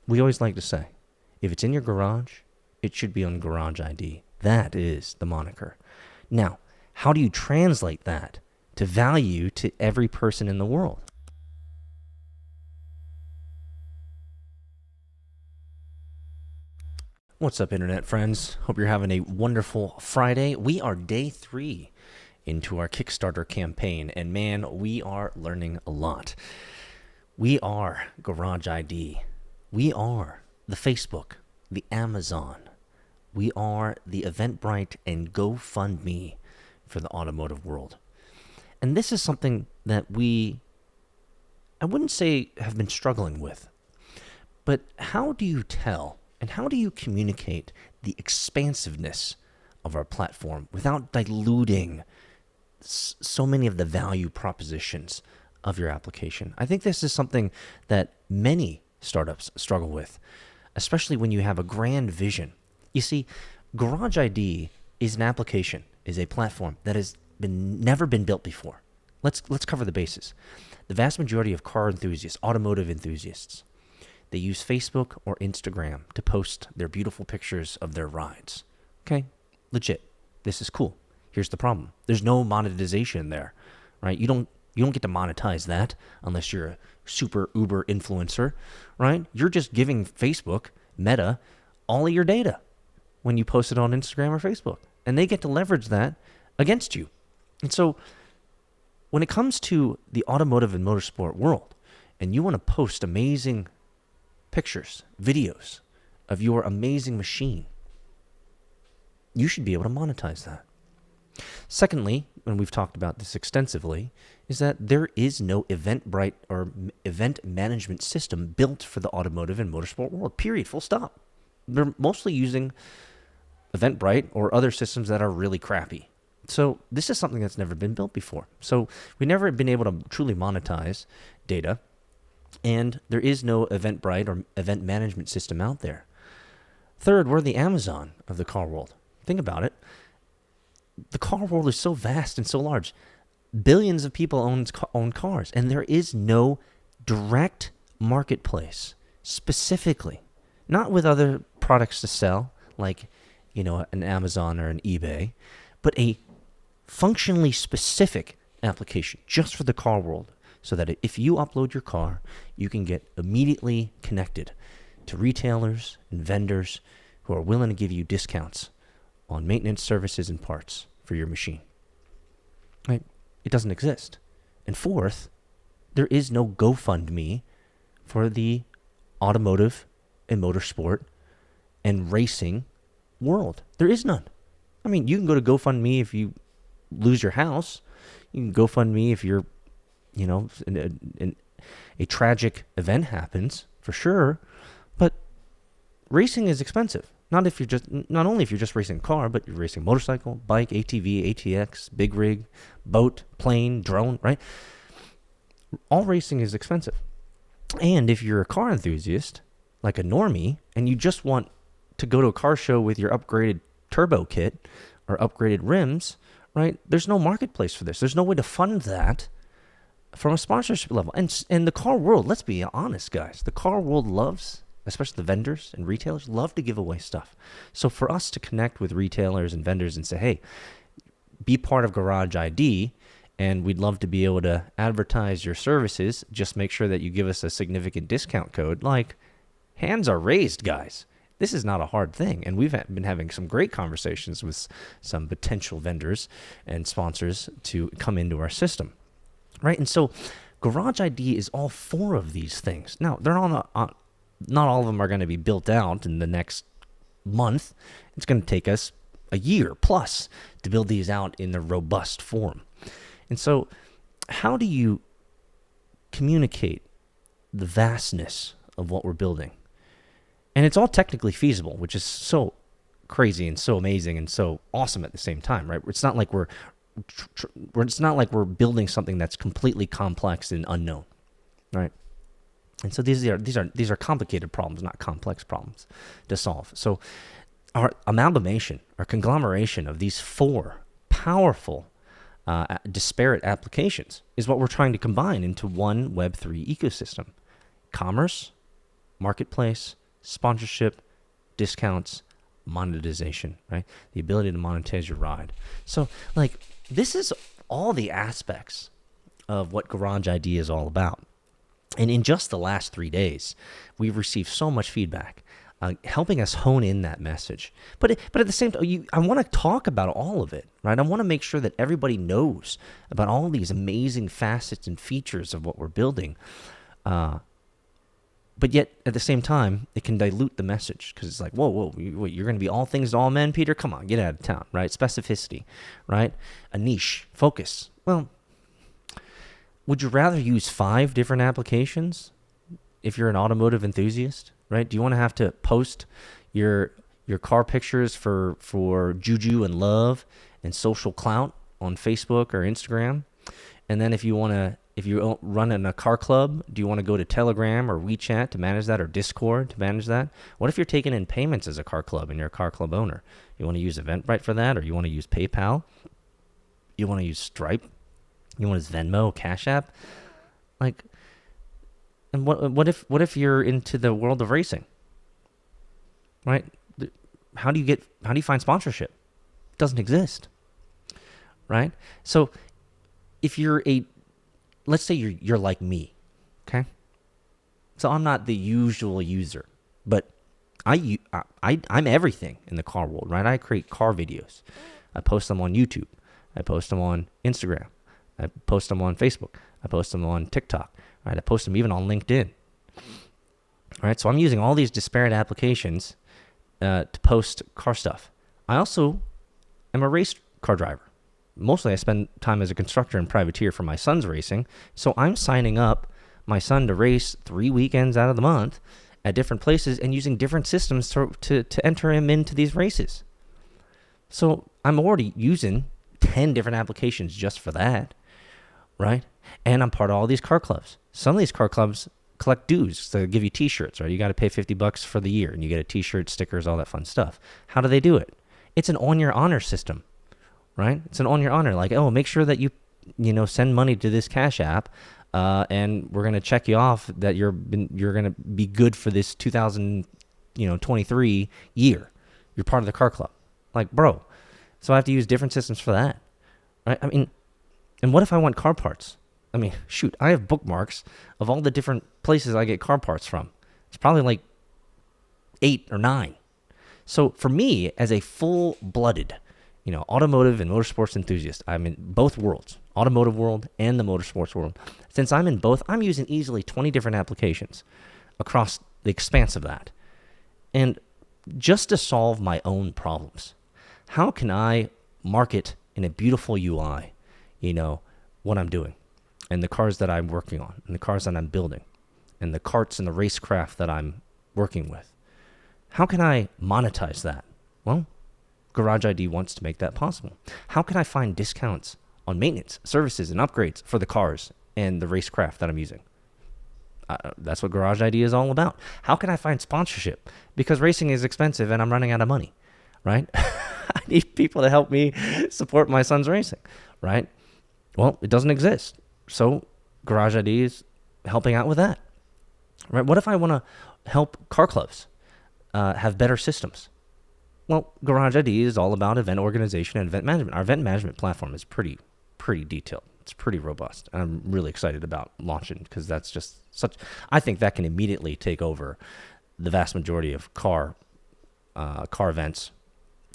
We always like to say, if it's in your garage, it should be on Garage ID. That is the moniker. Now, how do you translate that to value to every person in the world? What's up, internet friends? Hope you're having a wonderful Friday. We are day 3 into our Kickstarter campaign, and man, we are learning a lot. We are Garage ID. We are the Facebook, the Amazon. We are the Eventbrite and GoFundMe for the automotive world. And this is something that I wouldn't say have been struggling with, but how do you tell and how do you communicate the expansiveness of our platform without diluting so many of the value propositions of your application? I think this is something that many startups struggle with, especially when you have a grand vision. You see, Garage ID is an application, is a platform that has never been built before. Let's cover the bases. The vast majority of car enthusiasts, automotive enthusiasts, they use Facebook or Instagram to post their beautiful pictures of their rides. Okay, legit. This is cool. Here's the problem. There's no monetization there, right? You don't get to monetize that unless you're a super uber influencer, right? You're just giving Facebook, Meta, all of your data when you post it on Instagram or Facebook, and they get to leverage that against you. And so when it comes to the automotive and motorsport world, and you want to post amazing pictures, videos of your amazing machine, you should be able to monetize that. Secondly, and we've talked about this extensively, is that there is no Eventbrite or event management system built for the automotive and motorsport world, period, full stop. They're mostly using Eventbrite or other systems that are really crappy. So this is something that's never been built before. So we've never been able to truly monetize data, and there is no Eventbrite or event management system out there. Third, we're the Amazon of the car world. Think about it. The car world is so vast and so large. Billions of people own cars, and there is no direct marketplace specifically, not with other products to sell, like, an Amazon or an eBay, but a functionally specific application just for the car world, so that if you upload your car, you can get immediately connected to retailers and vendors who are willing to give you discounts on maintenance services and parts for your machine. Right? It doesn't exist. And fourth, there is no GoFundMe for the automotive and motorsport and racing world. There is none. I mean, you can go to GoFundMe if you lose your house. You can GoFundMe if you're, a tragic event happens, for sure. But racing is expensive. Not only if you're just racing a car, but you're racing motorcycle, bike, ATV, ATX, big rig, boat, plane, drone, right? All racing is expensive. And if you're a car enthusiast, like a normie, and you just want to go to a car show with your upgraded turbo kit or upgraded rims, right? There's no marketplace for this. There's no way to fund that from a sponsorship level. And the car world, let's be honest, guys, the car world loves, especially the vendors and retailers, love to give away stuff. So for us to connect with retailers and vendors and say, hey, be part of Garage ID, and we'd love to be able to advertise your services, just make sure that you give us a significant discount code. Like, hands are raised, guys. This is not a hard thing. And we've been having some great conversations with some potential vendors and sponsors to come into our system, right? And so Garage ID is all 4 of these things. Now, they're all not all of them are going to be built out in the next month. It's going to take us a year plus to build these out in the robust form. And so how do you communicate the vastness of what we're building? And it's all technically feasible, which is so crazy and so amazing and so awesome at the same time, right? It's not like we're building something that's completely complex and unknown, right? And so these are complicated problems, not complex problems to solve. So our amalgamation, our conglomeration of these 4 powerful, disparate applications is what we're trying to combine into one Web3 ecosystem: commerce, marketplace, sponsorship, discounts, monetization, right? The ability to monetize your ride. So, like, this is all the aspects of what Garage ID is all about. And in just the last 3 days, we've received so much feedback, helping us hone in that message. But at the same time, I want to talk about all of it, right? I want to make sure that everybody knows about all these amazing facets and features of what we're building. But yet, at the same time, it can dilute the message because it's like, whoa, you're going to be all things to all men, Peter? Come on, get out of town, right? Specificity, right? A niche, focus. Well, would you rather use 5 different applications if you're an automotive enthusiast, right? Do you want to have to post your car pictures for juju and love and social clout on Facebook or Instagram? And then if you run in a car club, do you want to go to Telegram or WeChat to manage that, or Discord to manage that? What if you're taking in payments as a car club and you're a car club owner? You want to use Eventbrite for that, or you want to use PayPal? You want to use Stripe? You want to use Venmo, Cash App? Like, and what if you're into the world of racing? Right? How do you find sponsorship? It doesn't exist. Right? So if let's say you're like me, okay? So I'm not the usual user, but I'm everything in the car world, right? I create car videos. I post them on YouTube. I post them on Instagram. I post them on Facebook. I post them on TikTok. Right? I post them even on LinkedIn. All right? So I'm using all these disparate applications to post car stuff. I also am a race car driver. Mostly I spend time as a constructor and privateer for my son's racing. So I'm signing up my son to race 3 weekends out of the month at different places and using different systems to enter him into these races. So I'm already using 10 different applications just for that, right? And I'm part of all these car clubs. Some of these car clubs collect dues to give you t-shirts, right? You got to pay $50 for the year and you get a t-shirt, stickers, all that fun stuff. How do they do it? It's an on your honor system. Right? It's an on your honor. Like, oh, make sure that you send money to this Cash App, and we're gonna check you off that you're gonna be good for this 2023 year. You're part of the car club. Like, bro. So I have to use different systems for that, right? I mean, and what if I want car parts? I mean, shoot, I have bookmarks of all the different places I get car parts from. It's probably like 8 or 9. So for me, as a full-blooded automotive and motorsports enthusiast, I'm in both worlds, automotive world and the motorsports world. Since I'm in both, I'm using easily 20 different applications across the expanse of that. And just to solve my own problems, how can I market in a beautiful UI, what I'm doing and the cars that I'm working on and the cars that I'm building and the karts and the racecraft that I'm working with? How can I monetize that? Well, Garage ID wants to make that possible. How can I find discounts on maintenance, services, and upgrades for the cars and the racecraft that I'm using? That's what Garage ID is all about. How can I find sponsorship? Because racing is expensive and I'm running out of money, right? I need people to help me support my son's racing, right? Well, it doesn't exist. So Garage ID is helping out with that, right? What if I want to help car clubs have better systems? Well, Garage ID is all about event organization and event management. Our event management platform is pretty detailed. It's pretty robust. And I'm really excited about launching because that's just I think that can immediately take over the vast majority of car events,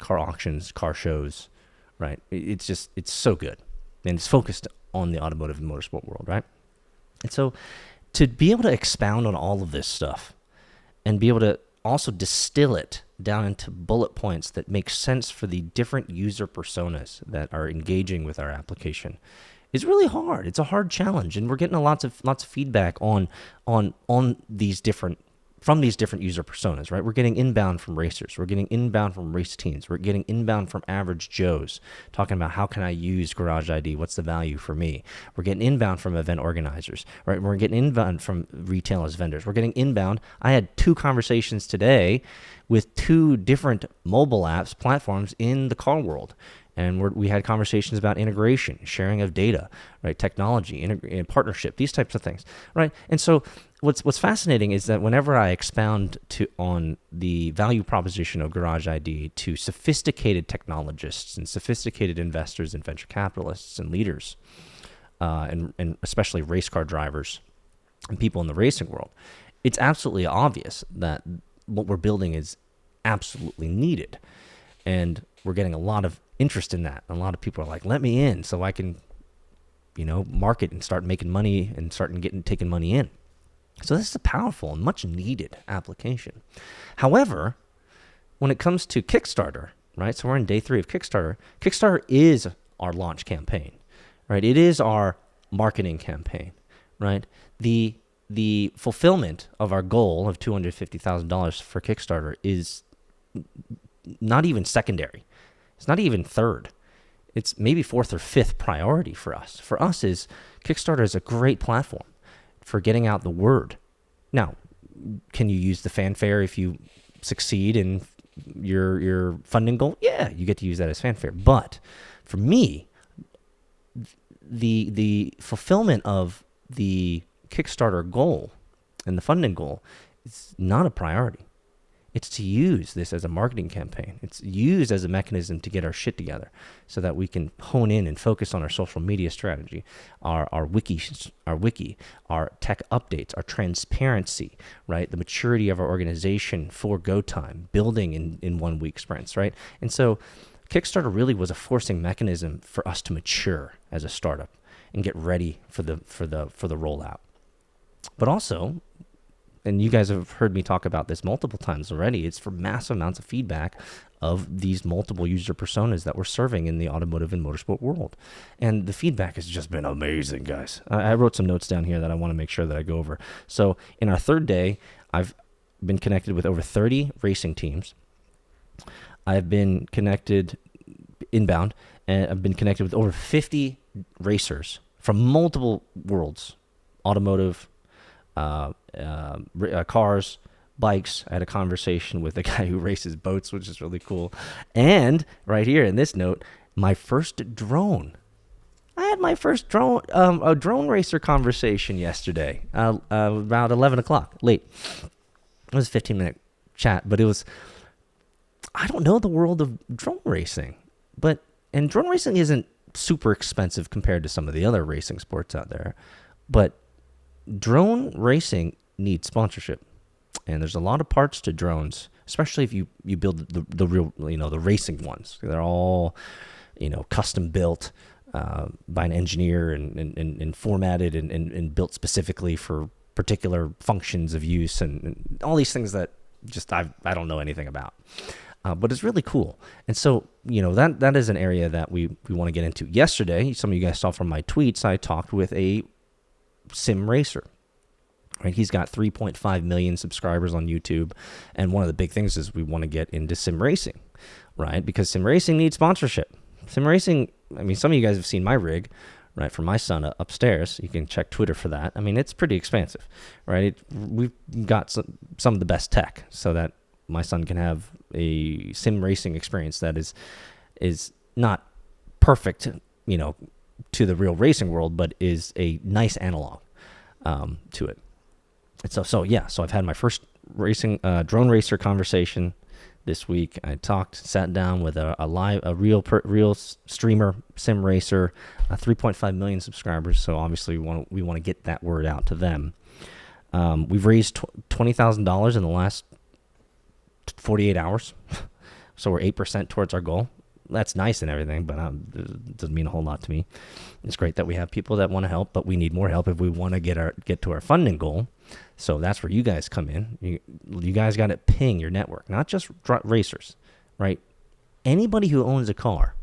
car auctions, car shows, right? It's so good. And it's focused on the automotive and motorsport world, right? And so to be able to expound on all of this stuff and be able to also distill it down into bullet points that make sense for the different user personas that are engaging with our application is really hard. It's a hard challenge, and we're getting lots of feedback on these different user personas, right? We're getting inbound from racers. We're getting inbound from race teams. We're getting inbound from average Joes talking about how can I use Garage ID? What's the value for me? We're getting inbound from event organizers, right? We're getting inbound from retailers, vendors. We're getting inbound. I had 2 conversations today with 2 different mobile apps, platforms in the car world. And we had conversations about integration, sharing of data, right? Technology, partnership, these types of things, right? And so what's fascinating is that whenever I expound on the value proposition of Garage ID to sophisticated technologists and sophisticated investors and venture capitalists and leaders, and especially race car drivers and people in the racing world, it's absolutely obvious that what we're building is absolutely needed. And we're getting a lot of interest in that. A lot of people are like, let me in so I can, market and start making money and taking money in. So this is a powerful and much needed application. However, when it comes to Kickstarter, right? So we're in day 3 of Kickstarter. Kickstarter is our launch campaign, right? It is our marketing campaign, right? The fulfillment of our goal of $250,000 for Kickstarter is not even secondary. It's not even third. It's maybe 4th or 5th priority for us. For us, Kickstarter is a great platform for getting out the word. Now, can you use the fanfare if you succeed in your funding goal? Yeah, you get to use that as fanfare. But for me, the fulfillment of the Kickstarter goal and the funding goal is not a priority. It's to use this as a marketing campaign. It's used as a mechanism to get our shit together so that we can hone in and focus on our social media strategy, our wiki, our tech updates, our transparency, right? The maturity of our organization for go time, building in 1 week sprints, right? And so Kickstarter really was a forcing mechanism for us to mature as a startup and get ready for the rollout. But also, and you guys have heard me talk about this multiple times already, it's for massive amounts of feedback of these multiple user personas that we're serving in the automotive and motorsport world. And the feedback has just been amazing, guys. I wrote some notes down here that I want to make sure that I go over. So in our 3rd day, I've been connected with over 30 racing teams. I've been connected inbound, and I've been connected with over 50 racers from multiple worlds, automotive, cars, bikes. I had a conversation with a guy who races boats, which is really cool. And right here in this note, my first drone. I had my first a drone racer conversation yesterday, about 11 o'clock, late. It was a 15-minute chat, but I don't know the world of drone racing, and drone racing isn't super expensive compared to some of the other racing sports out there, but drone racing needs sponsorship, and there's a lot of parts to drones, especially if you build the real, the racing ones. They're all, custom built by an engineer and formatted and built specifically for particular functions of use and all these things that just I don't know anything about. But it's really cool. And so, that is an area that we want to get into. Yesterday, some of you guys saw from my tweets, I talked with a sim racer. Right? He's got 3.5 million subscribers on YouTube. And one of the big things is we want to get into sim racing, right? Because sim racing needs sponsorship. Sim racing, some of you guys have seen my rig, right, for my son upstairs. You can check Twitter for that. It's pretty expansive, right? We've got some of the best tech so that my son can have a sim racing experience that is not perfect, to the real racing world, but is a nice analog to it. And so I've had my first drone racer conversation this week. I sat down with a real streamer sim racer, 3.5 million subscribers. So obviously we want to get that word out to them. We've raised $20,000 in the last 48 hours. So we're 8% towards our goal. That's nice and everything, but it doesn't mean a whole lot to me. It's great that we have people that want to help, but we need more help if we want to get to our funding goal. So that's where you guys come in. You guys got to ping your network, not just racers, right? Anybody who owns a car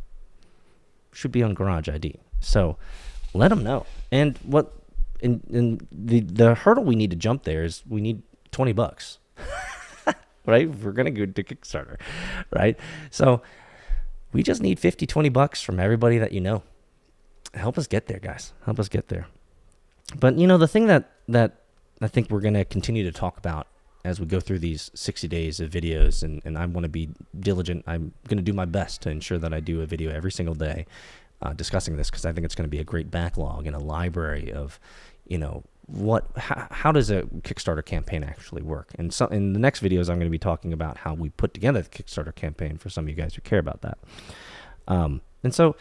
should be on Garage ID. So let them know. And the hurdle we need to jump there is we need $20, right? We're going to go to Kickstarter, right? So we just need $20 from everybody that you know. Help us get there, guys. Help us get there. But, the thing that I think we're going to continue to talk about as we go through these 60 days of videos, and I want to be diligent. I'm going to do my best to ensure that I do a video every single day discussing this, because I think it's going to be a great backlog and a library of, how does a Kickstarter campaign actually work? And so in the next videos, I'm going to be talking about how we put together the Kickstarter campaign for some of you guys who care about that. And so,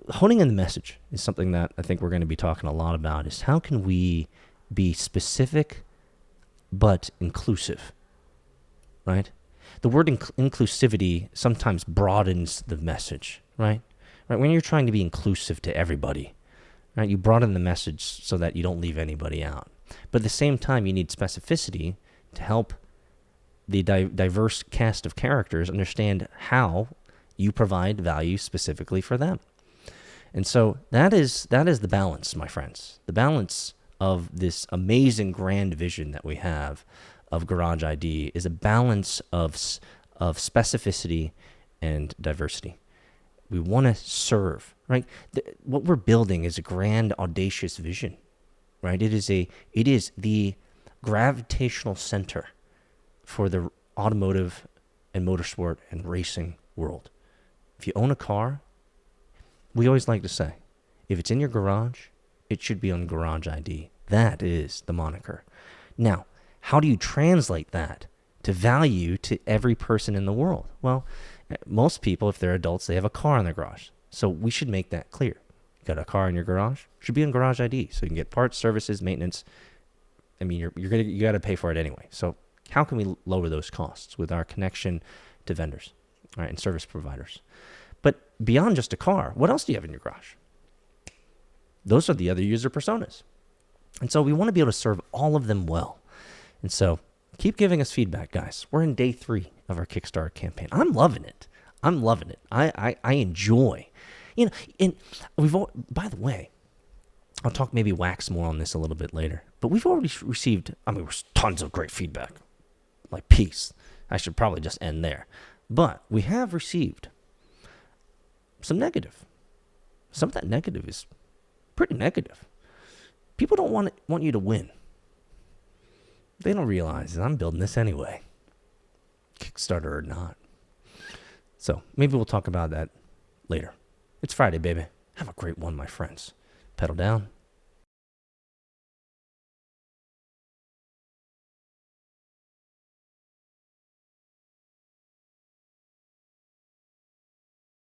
honing in the message is something that I think we're going to be talking a lot about, is how can we be specific but inclusive, right? The word inclusivity sometimes broadens the message, right? When you're trying to be inclusive to everybody, right, you broaden the message so that you don't leave anybody out. But at the same time, you need specificity to help the diverse cast of characters understand how you provide value specifically for them. And so that is the balance, my friends. The balance of this amazing grand vision that we have of Garage ID is a balance of specificity and diversity. We want to serve, right? What we're building is a grand, audacious vision, right? It is the gravitational center for the automotive and motorsport and racing world. If you own a car, we always like to say, if it's in your garage, it should be on Garage ID. That is the moniker. Now, how do you translate that to value to every person in the world? Well, most people, if they're adults, they have a car in their garage. So we should make that clear. You got a car in your garage? It should be on Garage ID. So you can get parts, services, maintenance. I mean, you got to pay for it anyway. So how can we lower those costs with our connection to vendors, right, and service providers? But beyond just a car, what else do you have in your garage? Those are the other user personas. And so we want to be able to serve all of them well. And so keep giving us feedback, guys. We're in day 3 of our Kickstarter campaign. I'm loving it. I enjoy, and by the way, I'll talk maybe wax more on this a little bit later, but we've already received, tons of great feedback, like peace. I should probably just end there. But we have received some negative. Some of that negative is pretty negative. People don't want you to win. They don't realize that I'm building this anyway, Kickstarter or not. So maybe we'll talk about that later. It's Friday, baby. Have a great one, my friends. Pedal down,